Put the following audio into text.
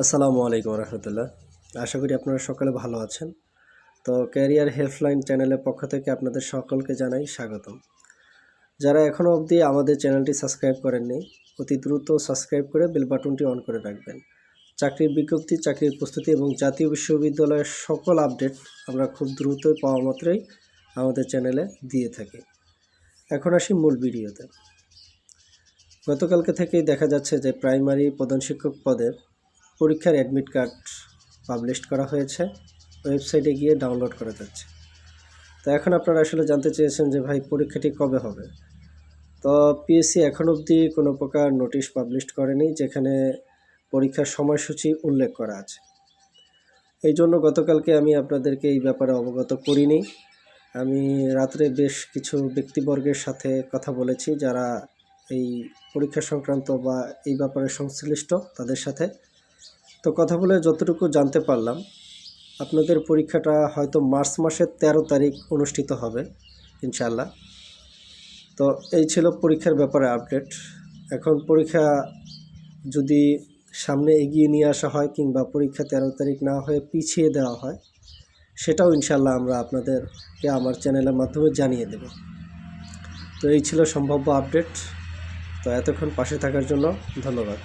আসসালামু আলাইকুম রহমতুল্লাহ। আশা করি আপনারা সকলে ভালো আছেন। তো ক্যারিয়ার হেল্পলাইন চ্যানেলের পক্ষ থেকে আপনাদের সকলকে জানাই স্বাগতম। যারা এখনও অবধি আমাদের চ্যানেলটি সাবস্ক্রাইব করেননি, অতি দ্রুত সাবস্ক্রাইব করে বেল বাটনটি অন করে রাখবেন। চাকরির বিজ্ঞপ্তি, চাকরির প্রস্তুতি এবং জাতীয় বিশ্ববিদ্যালয়ের সকল আপডেট আমরা খুব দ্রুতই পাওয়া মাত্রই আমাদের চ্যানেলে দিয়ে থাকি। এখন আসি মূল ভিডিওতে। গতকালকে থেকেই দেখা যাচ্ছে যে প্রাইমারি প্রধান শিক্ষক পদের পরীক্ষার অ্যাডমিট কার্ড পাবলিশ করা হয়েছে, ওয়েবসাইটে গিয়ে ডাউনলোড করা যাচ্ছে। তো এখন আপনারা আসলে জানতে চেয়েছেন যে ভাই পরীক্ষাটি কবে হবে। তো পিএসসি এখন অবধি কোনো প্রকার নোটিশ পাবলিশ করেনি যেখানে পরীক্ষার সময়সূচি উল্লেখ করা আছে। এই জন্য গতকালকে আমি আপনাদেরকে এই ব্যাপারে অবগত করিনি। আমি রাত্রে বেশ কিছু ব্যক্তিবর্গের সাথে কথা বলেছি যারা এই পরীক্ষা সংক্রান্ত বা এই ব্যাপারে সংশ্লিষ্ট তাদের সাথে। তো কথা বলে যতটুকু জানতে পারলাম, আপনাদের পরীক্ষাটা হয়তো মার্চ মাসের 13 তারিখ অনুষ্ঠিত হবে ইনশাআল্লাহ। তো এই ছিল পরীক্ষার ব্যাপারে আপডেট। এখন পরীক্ষা যদি সামনে এগিয়ে নিয়ে আসা হয় কিংবা পরীক্ষা 13 তারিখ না হয়ে পিছিয়ে দেওয়া হয়, সেটাও ইনশাআল্লাহ আমরা আপনাদেরকে আমার চ্যানেলের মাধ্যমে জানিয়ে দেব। তো এই ছিল সম্ভাব্য আপডেট। তো এতক্ষণ পাশে থাকার জন্য ধন্যবাদ।